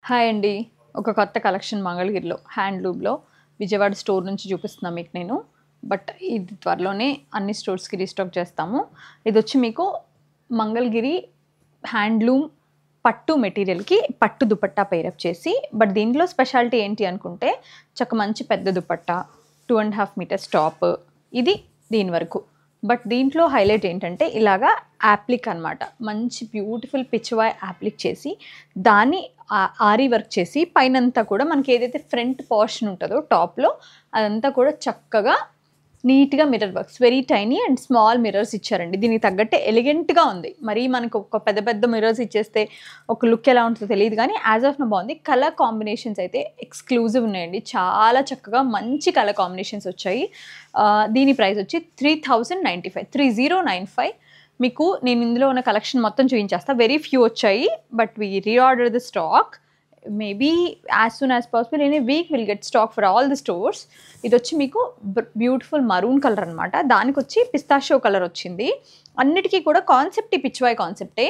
Hi అండి. ఒక కొత్త కలెక్షన్ మంగళగిరిలో హ్యాండ్లూమ్‌లో విజయవాడ స్టోర్ నుంచి చూపిస్తున్నా మీకు నేను. బట్ ఇది త్వరలోనే అన్ని స్టోర్స్‌కి రీస్టాక్ చేస్తాము. ఇదొచ్చి మీకు మంగళగిరి హ్యాండ్లూమ్ పట్టు మెటీరియల్‌కి పట్టు దుపట్టా పేరప్ చేసి, బట్ దీంట్లో స్పెషాలిటీ ఏంటి అనుకుంటే మంచి పెద్ద దుపట్టా 2.5 మీటర్స్ టాప్, ఇది దీని వరకు. బట్ దీంట్లో హైలైట్ ఏంటంటే ఇలాగా యాప్లిక్ అనమాట. మంచి బ్యూటిఫుల్ పిచ్వాయ్ యాప్లిక్ చేసి దాన్ని ఆరీ వర్క్ చేసి పైనంతా కూడా మనకి ఏదైతే ఫ్రంట్ పోర్షన్ ఉంటుందో టాప్లో అదంతా కూడా చక్కగా నీట్గా mirror works, very tiny and small mirrors ఇచ్చారండి. దీనికి తగ్గట్టే ఎలిగెంట్గా ఉంది. మరీ మనకు ఒక పెద్ద పెద్ద మిర్రర్స్ ఇచ్చేస్తే ఒక లుక్ ఎలా ఉంటుందో తెలియదు, కానీ యాజ్ ఆఫ్ నా బాగుంది. కలర్ కాంబినేషన్స్ అయితే ఎక్స్క్లూజివ్ ఉన్నాయండి. చాలా చక్కగా మంచి కలర్ కాంబినేషన్స్ వచ్చాయి. దీని ప్రైస్ వచ్చి 3095, 3095. మీకు నేను ఇందులో ఉన్న కలెక్షన్ మొత్తం చూపించేస్తా. వెరీ ఫ్యూ వచ్చాయి, but we reorder the stock. Maybe as soon as possible in a week will get stock for all the stores. ఇది వచ్చి మీకు బ్యూటిఫుల్ మరూన్ కలర్ అనమాట. దానికి వచ్చి పిస్తాషియో కలర్ వచ్చింది. అన్నిటికీ కూడా కాన్సెప్ట్ ఈ పిచ్వాయ్ కాన్సెప్టే,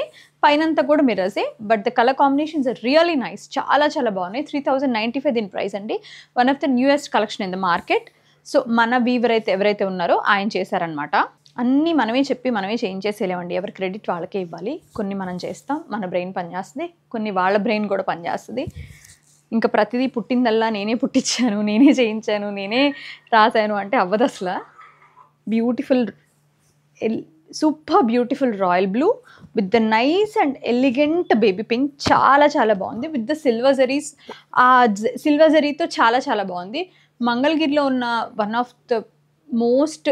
పైనంతా కూడా మిర్రర్సే. But the colour combinations are really nice. చాలా చాలా బాగున్నాయి. 3095 దీని ప్రైస్ అండి. One of the newest collection in the market. So మన వీవర్ అయితే ఎవరైతే ఉన్నారో ఆయన చేశారనమాట. అన్నీ మనమే చెప్పి మనమే చేయించేసేలేమండి. ఎవరి క్రెడిట్ వాళ్ళకే ఇవ్వాలి. కొన్ని మనం చేస్తాం, మన బ్రెయిన్ పనిచేస్తుంది, కొన్ని వాళ్ళ బ్రెయిన్ కూడా పనిచేస్తుంది. ఇంకా ప్రతిదీ పుట్టిందల్లా నేనే పుట్టించాను, నేనే చేయించాను, నేనే రాశాను అంటే అవ్వదు అసలు. Beautiful, super beautiful royal blue with the nice and elegant baby pink. చాలా చాలా బాగుంది. విత్ ద సిల్వర్ జరీస్, ఆ సిల్వర్ జరీతో చాలా చాలా బాగుంది. మంగళగిరిలో ఉన్న వన్ ఆఫ్ ద మోస్ట్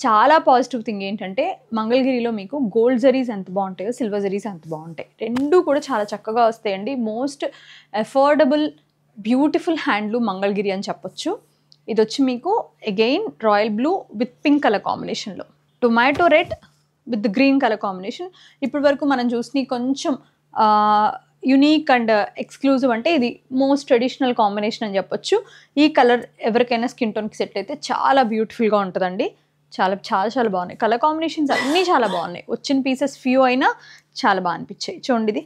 చాలా పాజిటివ్ థింగ్ ఏంటంటే మంగళగిరిలో మీకు గోల్డ్ జరీస్ ఎంత బాగుంటాయో సిల్వర్ జరీస్ అంత బాగుంటాయి. రెండు కూడా చాలా చక్కగా వస్తాయండి. Most affordable beautiful handloom Mangalagiri అని చెప్పొచ్చు. ఇది వచ్చి మీకు again royal blue with pink colour కాంబినేషన్లో, tomato red with green colour combination. ఇప్పటి వరకు మనం చూసి కొంచెం యునీక్ అండ్ ఎక్స్క్లూజివ్ అంటే ఇది మోస్ట్ ట్రెడిషనల్ కాంబినేషన్ అని చెప్పొచ్చు. ఈ కలర్ ఎవరికైనా స్కిన్ టోన్కి సెట్ అయితే చాలా బ్యూటిఫుల్గా ఉంటుందండి. చాలా చాలా చాలా బాగున్నాయి. కలర్ కాంబినేషన్స్ అన్నీ చాలా బాగున్నాయి. వచ్చిన పీసెస్ ఫ్యూ అయినా చాలా బాగా అనిపించాయి. చూడండి, ఇది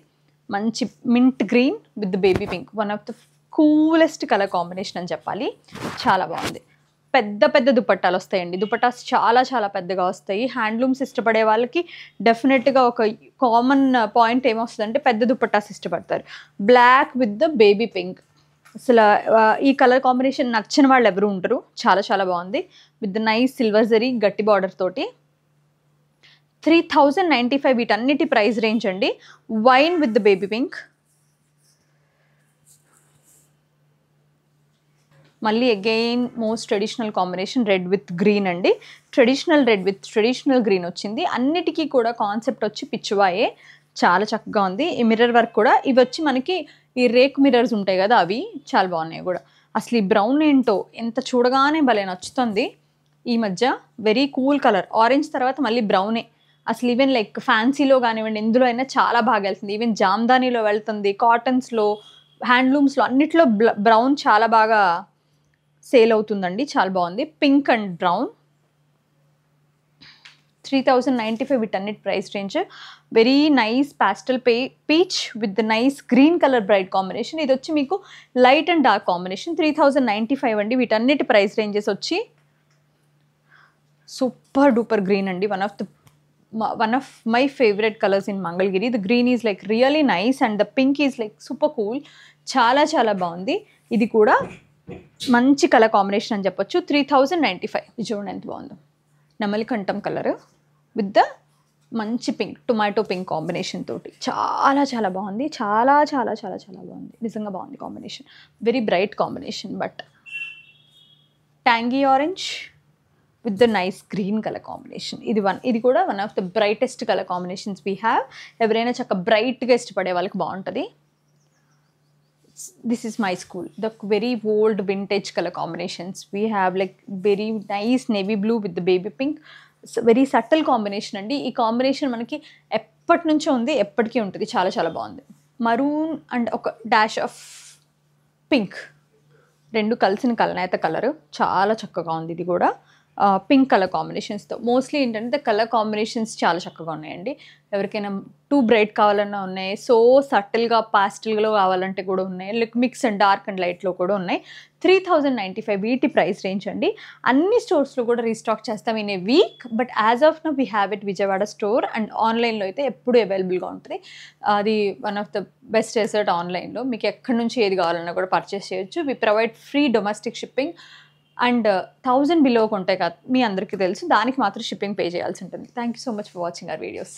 మంచి mint green with baby pink, one of the coolest colour combination అని చెప్పాలి. చాలా బాగుంది. పెద్ద పెద్ద దుపట్టాలు వస్తాయండి. దుపట్టాస్ చాలా చాలా పెద్దగా వస్తాయి. హ్యాండ్లూమ్స్ ఇష్టపడే వాళ్ళకి డెఫినెట్గా ఒక కామన్ పాయింట్ ఏమొస్తుందంటే పెద్ద దుపట్టాస్ ఇష్టపడతారు. Black with the baby pink, అసలు ఈ కలర్ కాంబినేషన్ నచ్చిన వాళ్ళు ఎవరు ఉంటారు. చాలా చాలా బాగుంది. With the nice silver zari గట్టి బార్డర్ తోటి. 3095 వీటన్నిటి ప్రైస్ రేంజ్ అండి. Wine with the baby pink, మళ్ళీ again most traditional combination red with green అండి. Traditional red with traditional green వచ్చింది. అన్నిటికీ కూడా కాన్సెప్ట్ వచ్చి పిచ్చువాయే. చాలా చక్కగా ఉంది. ఈ మిర్రర్ వర్క్ కూడా ఇవి వచ్చి మనకి ఈ రేక్ మిర్రర్స్ ఉంటాయి కదా, అవి చాలా బాగున్నాయి కూడా. అసలు ఈ బ్రౌన్ ఏంటో ఎంత చూడగానే భలే నచ్చుతుంది. ఈ మధ్య వెరీ కూల్ కలర్. ఆరెంజ్ తర్వాత మళ్ళీ బ్రౌనే. అసలు ఈవెన్ ఫ్యాన్సీలో కానివ్వండి, ఎందులో అయినా చాలా బాగా వెళ్తుంది. ఈవెన్ జామ్దానీలో వెళ్తుంది, కాటన్స్లో, హ్యాండ్లూమ్స్లో అన్నిట్లో బ్రౌన్ చాలా బాగా సేల్ అవుతుందండి. చాలా బాగుంది. Pink and brown. 3095 వీటన్నిటి price range. Very nice pastel peach with nice green colour bright combination. ఇది వచ్చి మీకు లైట్ అండ్ డార్క్ కాంబినేషన్. 3095 అండి. వీటన్నిటి ప్రైస్ రేంజెస్ వచ్చి సూపర్ డూపర్ గ్రీన్ అండి. One of my favourite colours in Mangalagiri. The green is really nice and the pink is super cool. చాలా చాలా బాగుంది. ఇది కూడా మంచి కలర్ కాంబినేషన్ అని చెప్పొచ్చు. 3095. ఇది చూడండి ఎంత బాగుందో. నెమలి కంఠం కలర్ విత్ ద మంచి పింక్, టొమాటో పింక్ కాంబినేషన్ తోటి చాలా చాలా బాగుంది. చాలా చాలా చాలా చాలా బాగుంది. నిజంగా బాగుంది combination. Very bright combination. But tangy orange with the nice green colour combination. ఇది కూడా one of the brightest colour combinations we have. ఎవరైనా చక్కగా బ్రైట్గా ఇష్టపడే వాళ్ళకి బాగుంటుంది. This is my school. The very old vintage color combinations. We have very nice navy blue with the baby pink. It's a very subtle combination అండి. ఈ combination మనకి ఎప్పటి నుంచో ఉంది, ఎప్పటికీ ఉంటుంది. చాలా చాలా బాగుంది. మరూన్ అండ్ ఒక డాష్ ఆఫ్ పింక్, రెండు కలిసిన కలనేత కలరు. చాలా చక్కగా ఉంది. ఇది కూడా పింక్ కలర్ కాంబినేషన్స్తో. మోస్ట్లీ ఏంటంటే కలర్ కాంబినేషన్స్ చాలా చక్కగా ఉన్నాయండి. ఎవరికైనా టూ బ్రైట్ కావాలన్నా ఉన్నాయి, సో సటిల్గా పాస్టిల్గా కావాలంటే కూడా ఉన్నాయి, like mix and dark and లైట్లో కూడా ఉన్నాయి. 3095 వీటి ప్రైస్ రేంజ్ అండి. అన్ని స్టోర్స్లో కూడా రీస్టాక్ చేస్తాం in a week, but as of now we have it Vijayawada store and ఆన్లైన్లో అయితే ఎప్పుడు అవైలబుల్గా ఉంటుంది. అది one of the best assort ఆన్లైన్లో. మీకు ఎక్కడి నుంచి ఏది కావాలన్నా కూడా పర్చేస్ చేయొచ్చు. We provide free domestic shipping and 1000 బిలోకి ఉంటాయి కదా, మీ అందరికీ తెలుసు, దానికి మాత్రం షిప్పింగ్ పే చేయాల్సి ఉంటుంది. Thank you so much for watching our videos.